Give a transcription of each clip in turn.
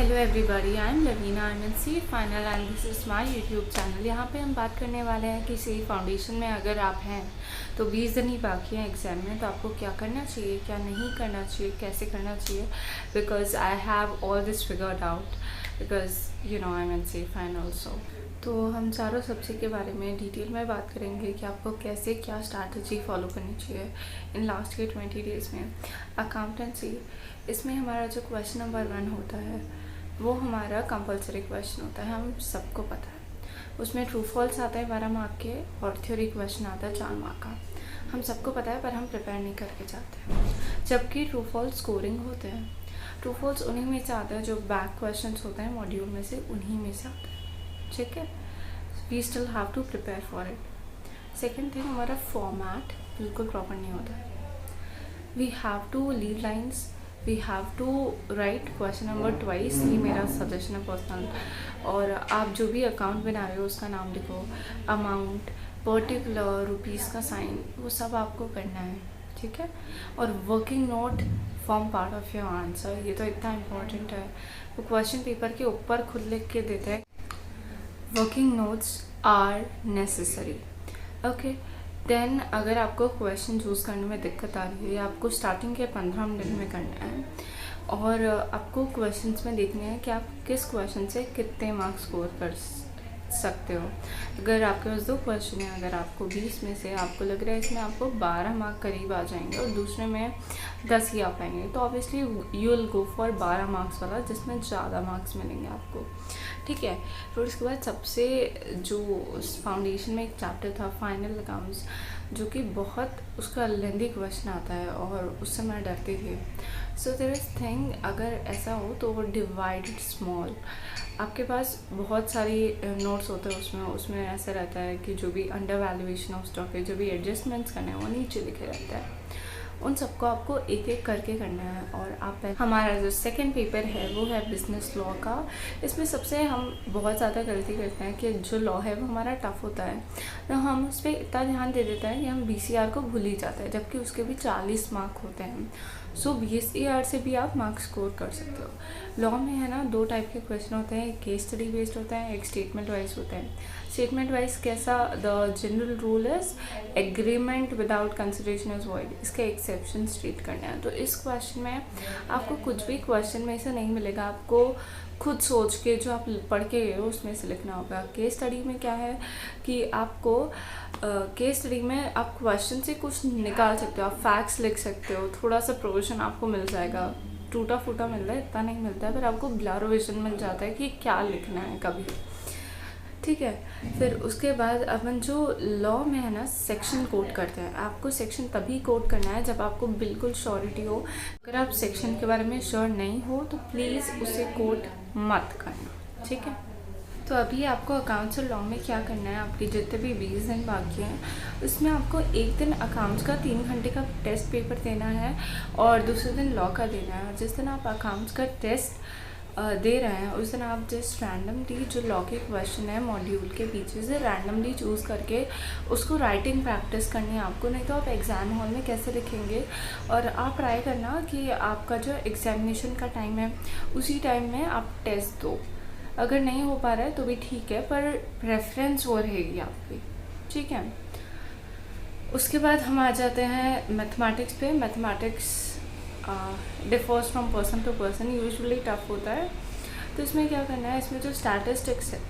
Hello everybody, I am Lavina, I am in C final and this is my YouTube channel. यहाँ पे हम बात करने वाले हैं कि सी फाउंडेशन में अगर आप हैं तो 20 दिन ही बाकी हैं एग्ज़ाम में, तो आपको क्या करना चाहिए, क्या नहीं करना चाहिए, कैसे करना चाहिए। Because I have all this figured out because you know I am in C final. So तो हम चारों सब्जेक्ट के बारे में डिटेल में बात करेंगे कि आपको कैसे क्या स्ट्रैटेजी फॉलो करनी चाहिए इन लास्ट के 20 डेज़ में। अकाउंटेंसी, इसमें हमारा जो क्वेश्चन नंबर 1 होता है वो हमारा कंपलसरी क्वेश्चन होता है, हम सबको पता है। उसमें ट्रू फॉल्स आता है 12 मार्क के और थ्योरी क्वेश्चन आता है 4 मार्क का। हम सबको पता है पर हम प्रिपेयर नहीं करके जाते हैं। जबकि ट्रू फॉल्स स्कोरिंग होते हैं, ट्रू फॉल्स उन्हीं में से आता है जो बैक क्वेश्चन होते हैं मॉड्यूल में से, उन्हीं में से आता है। ठीक है, we still have to prepare for it. Second thing, हमारा फॉर्मेट बिल्कुल प्रॉपर नहीं होता है। We have to lead lines, we have to write question number twice, ये मेरा सजेशन है पर्सनल। और आप जो भी अकाउंट बना रहे हो उसका नाम लिखो, अमाउंट, पर्टिकुलर, रुपीज़ का साइन, वो सब आपको करना है। ठीक है, और working note form part of your answer, ये तो इतना इम्पोर्टेंट है। वो क्वेश्चन पेपर के ऊपर खुद लिख के देते हैं, working notes are necessary. Okay, then अगर आपको क्वेश्चन चूज़ करने में दिक्कत आ रही है, आपको स्टार्टिंग के 15 मिनट में करना है और आपको क्वेश्चंस में देखना है कि आप किस क्वेश्चन से कितने मार्क्स स्कोर कर सकते हो। अगर आपके पास 2 क्वेश्चन है, अगर आपको 20 में से आपको लग रहा है इसमें आपको 12 मार्क करीब आ जाएंगे और दूसरे में 10 ही आ पाएंगे, तो obviously you will go for 12 marks वाला जिसमें ज़्यादा मार्क्स मिलेंगे आपको। ठीक है, फिर उसके बाद सबसे जो फाउंडेशन में एक चैप्टर था फाइनल अकाउंट्स, जो कि बहुत उसका लेंदी क्वेश्चन आता है और उससे मैं डरती थी। सो देयर इज थिंग, अगर ऐसा हो तो वो डिवाइडेड स्मॉल, आपके पास बहुत सारी नोट्स होते हैं उसमें ऐसा रहता है कि जो भी अंडर वैल्यूएशन ऑफ स्टॉक है, जो भी एडजस्टमेंट्स करने हैं वो नीचे लिखे रहता है। उन सबको आपको एक एक करके करना है। और आप हमारा जो सेकंड पेपर है वो है बिजनेस लॉ का। इसमें सबसे हम बहुत ज़्यादा गलती करते हैं कि जो लॉ है वो हमारा टफ़ होता है, तो हम उस पर इतना ध्यान दे देते हैं कि हम BCR को भूल ही जाते हैं, जबकि उसके भी 40 मार्क होते हैं। सो BCR से भी आप मार्क्स स्कोर कर सकते हो। लॉ में है ना 2 टाइप के क्वेश्चन होते हैं, एक केस स्टडी बेस्ड होता है, एक स्टेटमेंट वाइज होता है। स्टेटमेंट वाइज कैसा, the general rule is agreement without consideration is void, इसके एक्सेप्शन स्टेट करना है। तो इस क्वेश्चन में आपको कुछ भी क्वेश्चन में से नहीं मिलेगा, आपको खुद सोच के जो आप पढ़ के गए हो उसमें से लिखना होगा। केस स्टडी में क्या है कि आपको केस स्टडी में आप क्वेश्चन से कुछ निकाल सकते हो, आप फैक्ट्स लिख सकते हो, थोड़ा सा प्रोविजन आपको मिल जाएगा, टूटा फूटा मिल रहा है, इतना नहीं मिलता है, पर आपको ब्लर विजन मिल जाता है कि क्या लिखना है कभी। ठीक है, फिर उसके बाद अपन जो लॉ में है ना सेक्शन कोड करते हैं, आपको सेक्शन तभी कोड करना है जब आपको बिल्कुल श्योरिटी हो। अगर आप सेक्शन के बारे में श्योर नहीं हो तो प्लीज़ उसे कोड मत करना। ठीक है, तो अभी आपको अकाउंट्स और लॉ में क्या करना है, आपके जितने भी 20 दिन बाकी हैं उसमें आपको एक दिन अकाउंट्स का 3 घंटे का टेस्ट पेपर देना है और दूसरे दिन लॉ का देना है। और जिस दिन आप अकाउंट्स का टेस्ट दे रहे हैं उस दिन आप जस्ट रैंडमली जो लॉ के क्वेश्चन है मॉड्यूल के पीछे से रैंडमली चूज़ करके उसको राइटिंग प्रैक्टिस करनी है आपको, नहीं तो आप एग्ज़ाम हॉल में कैसे लिखेंगे। और आप ट्राई करना कि आपका जो एग्जामिनेशन का टाइम है उसी टाइम में आप टेस्ट दो। अगर नहीं हो पा रहा है तो भी ठीक है, पर प्रेफरेंस वो रहेगी आपकी। ठीक है, उसके बाद हम आ जाते हैं मैथमेटिक्स पे। Mathematics differs from person to person, usually tough होता है। तो इसमें क्या करना है, इसमें जो स्टैटिस्टिक्स है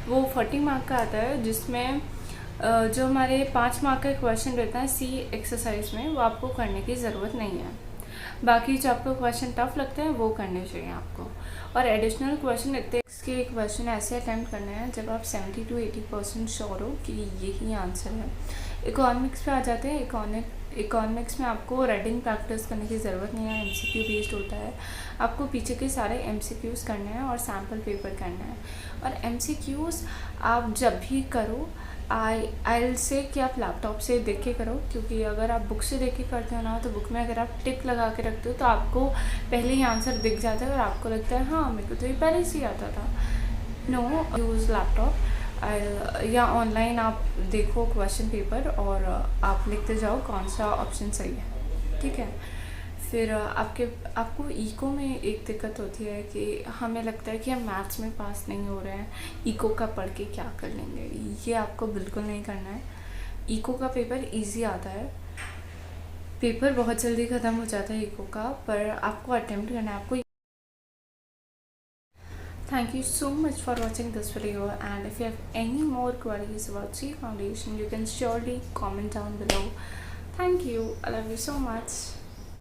वो 40 मार्क का आता है, जिसमें जो हमारे 5 मार्क का क्वेश्चन रहता है C एक्सरसाइज में, वो आपको करने की ज़रूरत नहीं है। बाकी जो आपको क्वेश्चन टफ लगते हैं वो करने चाहिए आपको। और एडिशनल क्वेश्चन इतने के क्वेश्चन ऐसे अटैम्प्ट करने हैं जब आप 70 to 80% श्योर हो कि यही आंसर है। इकोनॉमिक्स पे आ जाते हैं। इकोनॉमिक्स में आपको रीडिंग प्रैक्टिस करने की ज़रूरत नहीं है, MCQ बेस्ड होता है। आपको पीछे के सारे MCQs करने हैं और सैम्पल पेपर करना है। और MCQs आप जब भी करो आई से कि आप लैपटॉप से देख के करो, क्योंकि अगर आप बुक से देख के करते हो ना तो बुक में अगर आप टिक लगा के रखते हो तो आपको पहले ही आंसर दिख जाता है और आपको लगता है हाँ मेरे को तो ये पहले से ही आता था। नो, यूज़ लैपटॉप या ऑनलाइन आप देखो क्वेश्चन पेपर और आप लिखते जाओ कौन सा ऑप्शन सही है। ठीक है, फिर आपको इको में एक दिक्कत होती है कि हमें लगता है कि हम मैथ्स में पास नहीं हो रहे हैं, इको का पढ़ के क्या कर लेंगे। ये आपको बिल्कुल नहीं करना है। इको का पेपर इजी आता है, पेपर बहुत जल्दी ख़त्म हो जाता है इको का, पर आपको अटेम्प्ट करना है। आपको Thank you so much for watching this video, and if you have any more queries about C Foundation, you can surely comment down below. Thank you. I love you so much.